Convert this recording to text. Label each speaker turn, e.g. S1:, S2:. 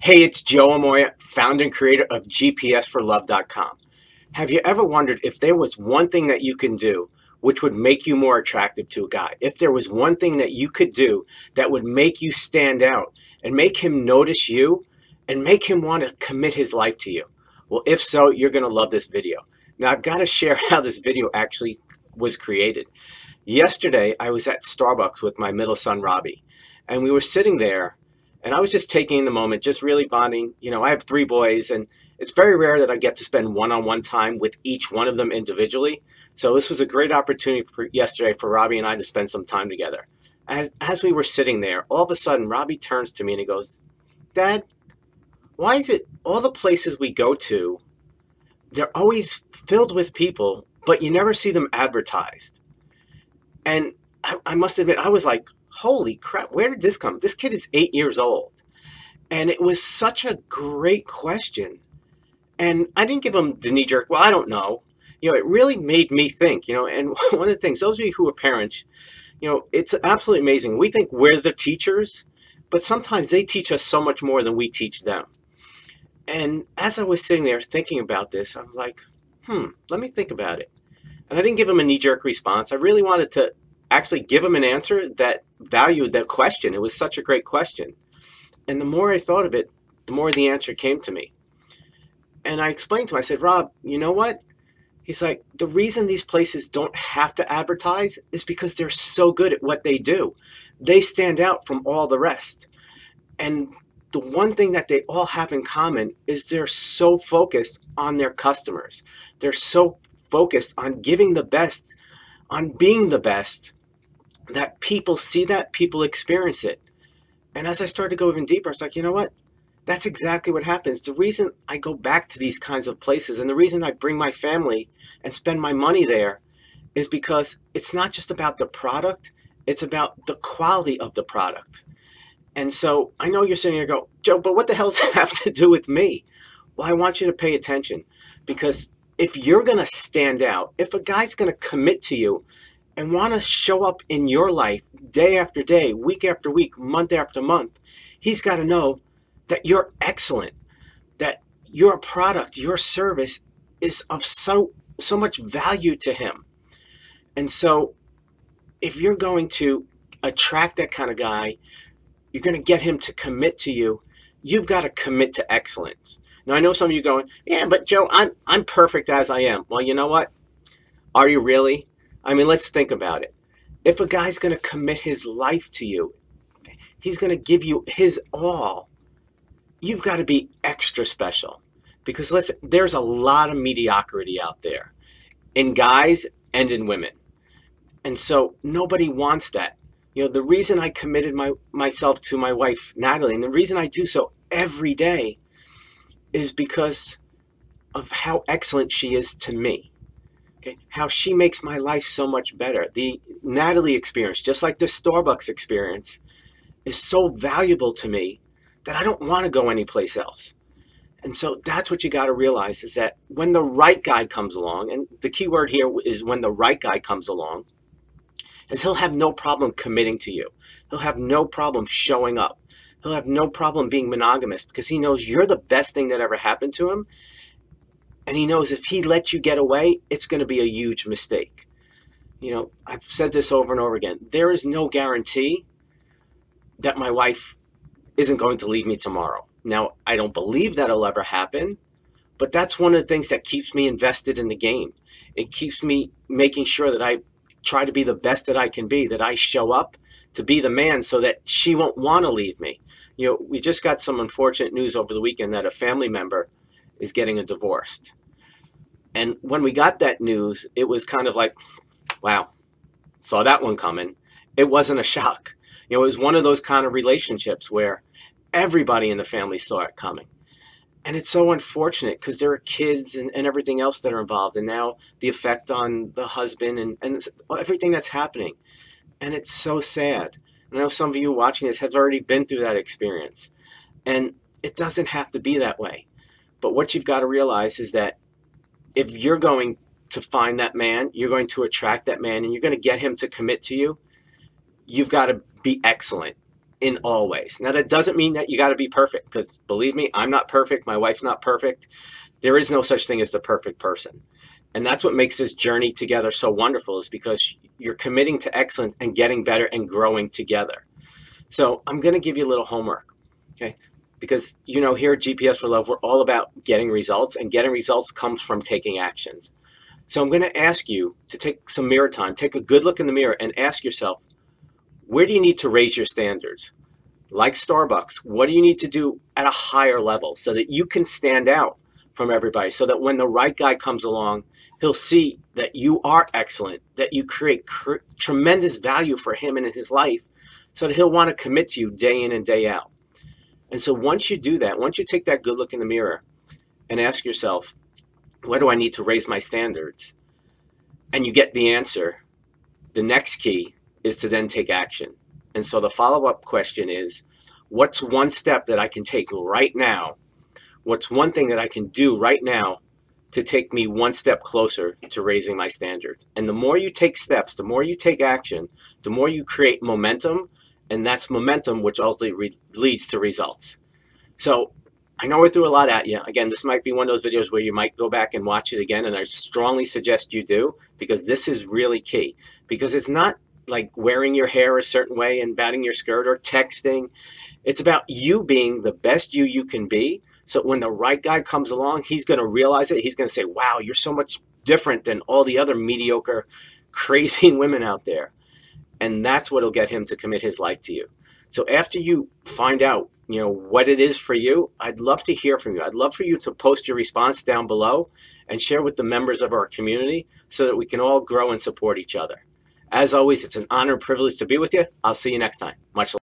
S1: Hey, it's Joe Amoia, founder and creator of GPSforlove.com. Have you ever wondered if there was one thing that you can do which would make you more attractive to a guy? If there was one thing that you could do that would make you stand out and make him notice you and make him want to commit his life to you? Well, if so, you're going to love this video. Now, I've got to share how this video actually was created. Yesterday, I was at Starbucks with my middle son, Robbie, and we were sitting there. And I was just taking the moment, just really bonding. You know, I have 3 boys, and it's very rare that I get to spend one-on-one time with each one of them individually. So this was a great opportunity for yesterday for Robbie and I to spend some time together. As we were sitting there, all of a sudden, Robbie turns to me and he goes, "Dad, why is it all the places we go to, they're always filled with people, but you never see them advertised?" And I must admit, I was like, holy crap, where did this come? This kid is 8 years old. And it was such a great question. And I didn't give him the knee jerk, well, I don't know. You know, it really made me think, you know, and one of the things, those of you who are parents, you know, it's absolutely amazing. We think we're the teachers, but sometimes they teach us so much more than we teach them. And as I was sitting there thinking about this, I was like, let me think about it. And I didn't give him a knee jerk response. I really wanted to actually give him an answer that valued that question. It was such a great question. And the more I thought of it, the more the answer came to me. And I explained to him, I said, "Rob, you know what?" He's like, "The reason these places don't have to advertise is because they're so good at what they do. They stand out from all the rest. And the one thing that they all have in common is they're so focused on their customers. They're so focused on giving the best, on being the best, that people see that, people experience it." And as I started to go even deeper, I was like, you know what? That's exactly what happens. The reason I go back to these kinds of places and the reason I bring my family and spend my money there is because it's not just about the product, it's about the quality of the product. And so I know you're sitting here going, "Joe, but what the hell does it have to do with me?" Well, I want you to pay attention, because if you're going to stand out, if a guy's going to commit to you and want to show up in your life day after day, week after week, month after month, he's got to know that you're excellent, that your product, your service is of so much value to him. And so if you're going to attract that kind of guy, you're going to get him to commit to you, you've got to commit to excellence. Now, I know some of you going, "Yeah, but Joe, I'm perfect as I am." Well, you know what? Are you really? I mean, let's think about it. If a guy's going to commit his life to you, he's going to give you his all, you've got to be extra special, because there's a lot of mediocrity out there in guys and in women. And so nobody wants that. You know, the reason I committed myself to my wife, Natalie, and the reason I do so every day is because of how excellent she is to me. Okay, how she makes my life so much better. The Natalie experience, just like the Starbucks experience, is so valuable to me that I don't want to go anyplace else. And so that's what you got to realize, is that when the right guy comes along, and the key word here is when the right guy comes along, is he'll have no problem committing to you. He'll have no problem showing up. He'll have no problem being monogamous, because he knows you're the best thing that ever happened to him. And he knows if he lets you get away, it's going to be a huge mistake. You know, I've said this over and over again. There is no guarantee that my wife isn't going to leave me tomorrow. Now, I don't believe that'll ever happen, but that's one of the things that keeps me invested in the game. It keeps me making sure that I try to be the best that I can be, that I show up to be the man so that she won't want to leave me. You know, we just got some unfortunate news over the weekend that a family member is getting a divorce. And when we got that news, it was kind of like, wow, saw that one coming. It wasn't a shock. You know, it was one of those kind of relationships where everybody in the family saw it coming. And it's so unfortunate, because there are kids and everything else that are involved, and now the effect on the husband and everything that's happening. And it's so sad. And I know some of you watching this have already been through that experience. And it doesn't have to be that way. But what you've got to realize is that if you're going to find that man, you're going to attract that man, and you're going to get him to commit to you, you've got to be excellent in all ways. Now, that doesn't mean that you got to be perfect, because believe me, I'm not perfect. My wife's not perfect. There is no such thing as the perfect person. And that's what makes this journey together so wonderful, is because you're committing to excellence and getting better and growing together. So I'm going to give you a little homework, okay? Because, you know, here at GPS for Love, we're all about getting results, and getting results comes from taking actions. So I'm going to ask you to take some mirror time, take a good look in the mirror and ask yourself, where do you need to raise your standards? Like Starbucks, what do you need to do at a higher level so that you can stand out from everybody, so that when the right guy comes along, he'll see that you are excellent, that you create tremendous value for him and in his life, so that he'll want to commit to you day in and day out. And so once you do that, once you take that good look in the mirror and ask yourself, where do I need to raise my standards? And you get the answer, the next key is to then take action. And so the follow-up question is, what's one step that I can take right now? What's one thing that I can do right now to take me one step closer to raising my standards? And the more you take steps, the more you take action, the more you create momentum, and that's momentum which ultimately leads to results. So I know I threw a lot at you. Again, this might be one of those videos where you might go back and watch it again, and I strongly suggest you do, because this is really key. Because it's not like wearing your hair a certain way and batting your skirt or texting. It's about you being the best you can be, so when the right guy comes along, he's going to realize it. He's going to say, wow, you're so much different than all the other mediocre, crazy women out there. And that's what'll get him to commit his life to you. So after you find out, you know, what it is for you, I'd love to hear from you. I'd love for you to post your response down below and share with the members of our community, so that we can all grow and support each other. As always, it's an honor and privilege to be with you. I'll see you next time. Much love.